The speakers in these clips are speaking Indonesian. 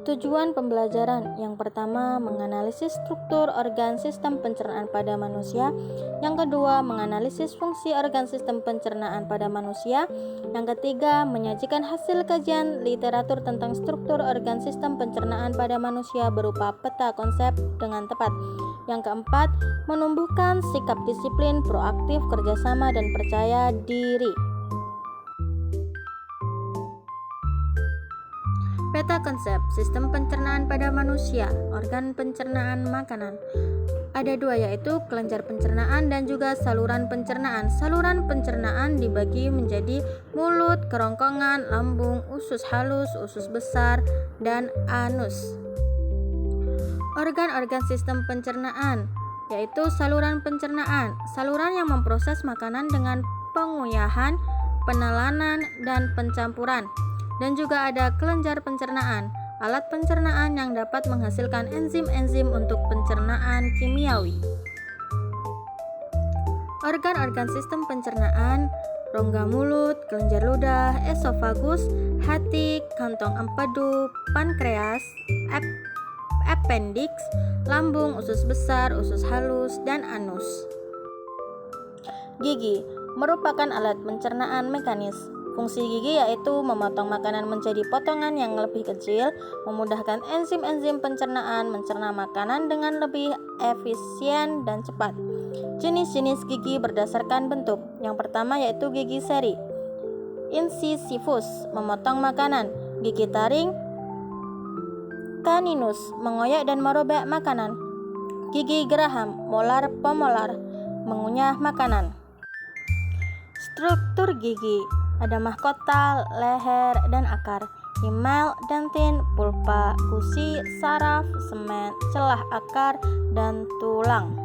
Tujuan pembelajaran yang pertama menganalisis struktur organ sistem pencernaan pada manusia, yang kedua menganalisis fungsi organ sistem pencernaan pada manusia, yang ketiga menyajikan hasil kajian literatur tentang struktur organ sistem pencernaan pada manusia berupa peta konsep dengan tepat, yang keempat menumbuhkan sikap disiplin, proaktif, kerjasama, dan percaya diri. Peta konsep sistem pencernaan pada manusia, organ pencernaan makanan. Ada dua, yaitu kelenjar pencernaan dan juga saluran pencernaan. Saluran pencernaan dibagi menjadi mulut, kerongkongan, lambung, usus halus, usus besar, dan anus. Organ-organ sistem pencernaan, yaitu saluran pencernaan, saluran yang memproses makanan dengan penguyahan, penelanan, dan pencampuran. Dan juga ada kelenjar pencernaan, alat pencernaan yang dapat menghasilkan enzim-enzim untuk pencernaan kimiawi. Organ-organ sistem pencernaan: rongga mulut, kelenjar ludah, esofagus, hati, kantong empedu, pankreas, appendix, lambung, usus besar, usus halus, dan anus. Gigi merupakan alat pencernaan mekanis. Fungsi gigi yaitu memotong makanan menjadi potongan yang lebih kecil, memudahkan enzim-enzim pencernaan mencerna makanan dengan lebih efisien dan cepat. Jenis-jenis gigi berdasarkan bentuk. Yang pertama yaitu gigi seri, incisivus, memotong makanan. Gigi taring, caninus, mengoyak dan merobek makanan. Gigi geraham, molar, pemolar, mengunyah makanan. Struktur gigi: ada mahkota, leher, dan akar, email, dentin, pulpa, gusi, saraf, semen, celah akar, dan tulang.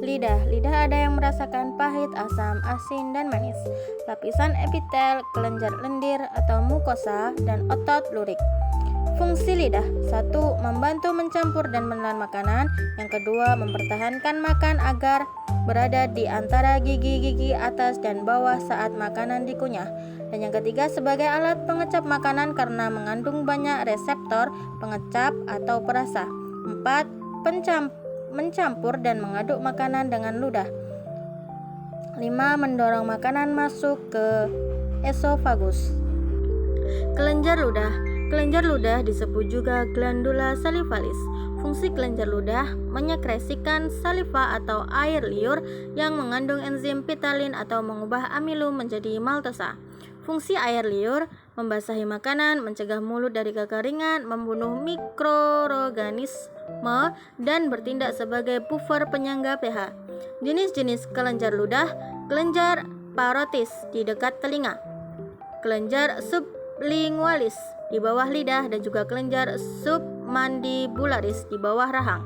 Lidah ada yang merasakan pahit, asam, asin, dan manis. Lapisan epitel, kelenjar lendir atau mukosa, dan otot lurik. Fungsi lidah: 1. Membantu mencampur dan menelan makanan. Yang kedua, mempertahankan makan agar berada di antara gigi-gigi atas dan bawah saat makanan dikunyah. Dan yang ketiga, sebagai alat pengecap makanan karena mengandung banyak reseptor pengecap atau perasa. 4. Mencampur dan mengaduk makanan dengan ludah. 5. Mendorong makanan masuk ke esofagus. Kelenjar ludah disebut juga glandula salivalis. Fungsi kelenjar ludah menyekresikan saliva atau air liur yang mengandung enzim pitalin atau mengubah amilum menjadi maltosa. Fungsi air liur: membasahi makanan, mencegah mulut dari kekeringan, membunuh mikroorganisme, dan bertindak sebagai buffer penyangga pH. Jenis-jenis kelenjar ludah: kelenjar parotis di dekat telinga, kelenjar sublingualis di bawah lidah, dan juga kelenjar submandibularis di bawah rahang.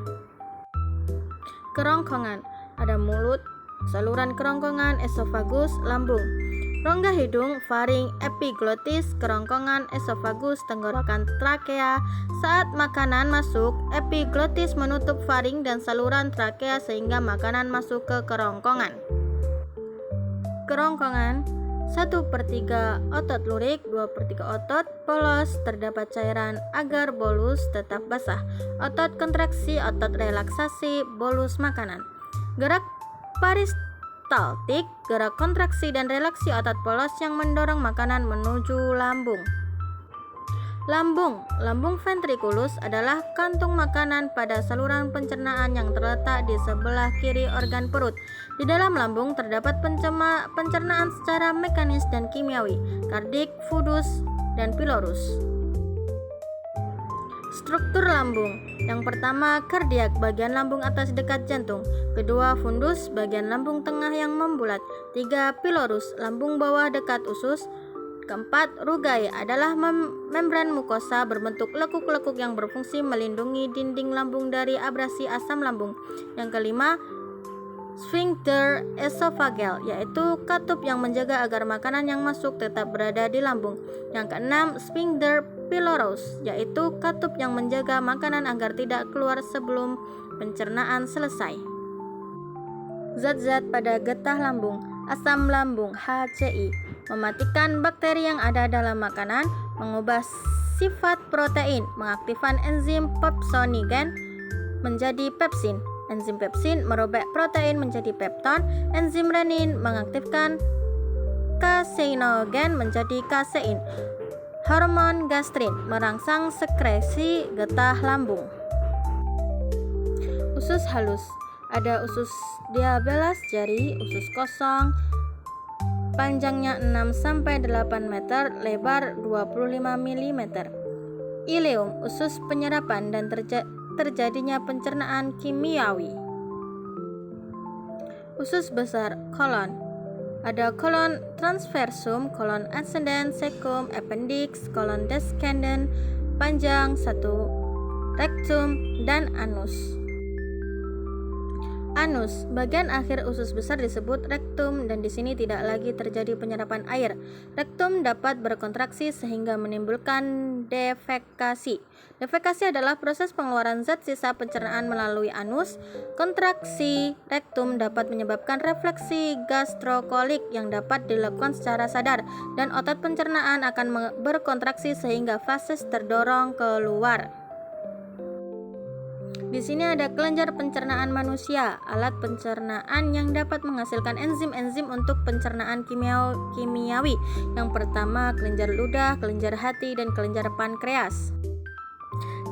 Kerongkongan: ada mulut, saluran kerongkongan, esofagus, lambung. Rongga hidung, faring, epiglotis, kerongkongan, esofagus, tenggorokan, trakea. Saat makanan masuk, epiglotis menutup faring dan saluran trakea sehingga makanan masuk ke kerongkongan. Kerongkongan: 1/3 otot lurik, 2/3 otot polos, terdapat cairan agar bolus tetap basah. Otot kontraksi, otot relaksasi, bolus makanan. Gerak peristaltik, gerak kontraksi dan relaksi otot polos yang mendorong makanan menuju lambung. Lambung ventriculus adalah kantung makanan pada saluran pencernaan yang terletak di sebelah kiri organ perut. Di dalam lambung terdapat pencernaan secara mekanis dan kimiawi, kardik, fundus, dan pilorus. Struktur lambung: yang pertama kardiak, bagian lambung atas dekat jantung. Kedua fundus, bagian lambung tengah yang membulat. 3 pilorus, lambung bawah dekat usus. Keempat, rugae adalah membran mukosa berbentuk lekuk-lekuk yang berfungsi melindungi dinding lambung dari abrasi asam lambung. Yang kelima, sphincter esophageal, yaitu katup yang menjaga agar makanan yang masuk tetap berada di lambung. Yang keenam, sphincter pylorus, yaitu katup yang menjaga makanan agar tidak keluar sebelum pencernaan selesai. Zat-zat pada getah lambung: asam lambung HCI, mematikan bakteri yang ada dalam makanan, mengubah sifat protein, mengaktifkan enzim pepsonigen menjadi pepsin. Enzim pepsin merobek protein menjadi pepton. Enzim renin mengaktifkan kaseinogen menjadi kasein. Hormon gastrin merangsang sekresi getah lambung. Usus halus. Ada usus diabelas jari, usus kosong, panjangnya 6-8 meter, lebar 25 mm. Ileum, usus penyerapan dan terjadinya pencernaan kimiawi. Usus besar, kolon. Ada kolon transversum, kolon ascendens, cecum, appendix, kolon descendens, panjang 1, rectum, dan anus. Anus, bagian akhir usus besar disebut rektum dan di sini tidak lagi terjadi penyerapan air. Rektum dapat berkontraksi sehingga menimbulkan defekasi. Defekasi adalah proses pengeluaran zat sisa pencernaan melalui anus. Kontraksi rektum dapat menyebabkan refleksi gastrokolik yang dapat dilakukan secara sadar dan otot pencernaan akan berkontraksi sehingga feses terdorong keluar. Di sini ada kelenjar pencernaan manusia, alat pencernaan yang dapat menghasilkan enzim-enzim untuk pencernaan kimiawi. Yang pertama, kelenjar ludah, kelenjar hati, dan kelenjar pankreas.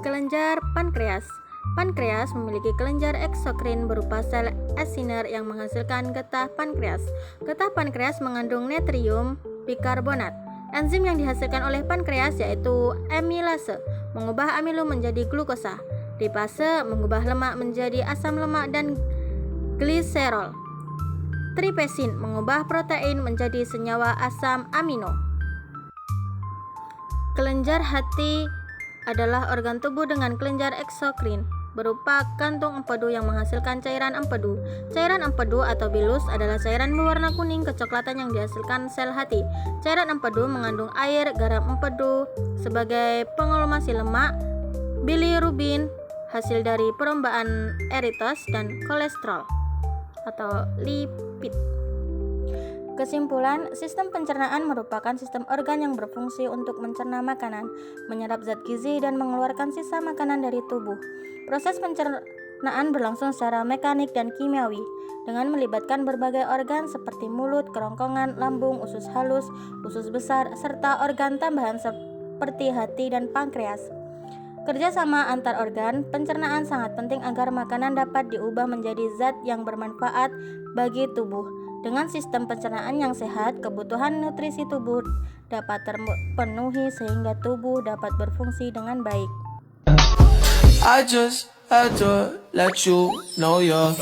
Kelenjar pankreas. Pankreas memiliki kelenjar eksokrin berupa sel Acinar yang menghasilkan getah pankreas. Getah pankreas mengandung natrium bikarbonat. Enzim yang dihasilkan oleh pankreas yaitu amilase, mengubah amilum menjadi glukosa. Lipase mengubah lemak menjadi asam lemak dan gliserol. Tripesin mengubah protein menjadi senyawa asam amino. Kelenjar hati adalah organ tubuh dengan kelenjar eksokrin berupa kantung empedu yang menghasilkan cairan empedu. Cairan empedu atau bilus adalah cairan berwarna kuning kecoklatan yang dihasilkan sel hati. Cairan empedu mengandung air, garam empedu sebagai pengelomasi lemak, bilirubin hasil dari perombaan eritos, dan kolesterol atau lipid. Kesimpulan, sistem pencernaan merupakan sistem organ yang berfungsi untuk mencerna makanan, menyerap zat gizi, dan mengeluarkan sisa makanan dari tubuh. Proses pencernaan berlangsung secara mekanik dan kimiawi dengan melibatkan berbagai organ seperti mulut, kerongkongan, lambung, usus halus, usus besar, serta organ tambahan seperti hati dan pankreas. Kerjasama antar organ pencernaan sangat penting agar makanan dapat diubah menjadi zat yang bermanfaat bagi tubuh. Dengan sistem pencernaan yang sehat, kebutuhan nutrisi tubuh dapat terpenuhi sehingga tubuh dapat berfungsi dengan baik. I just had to let you know you're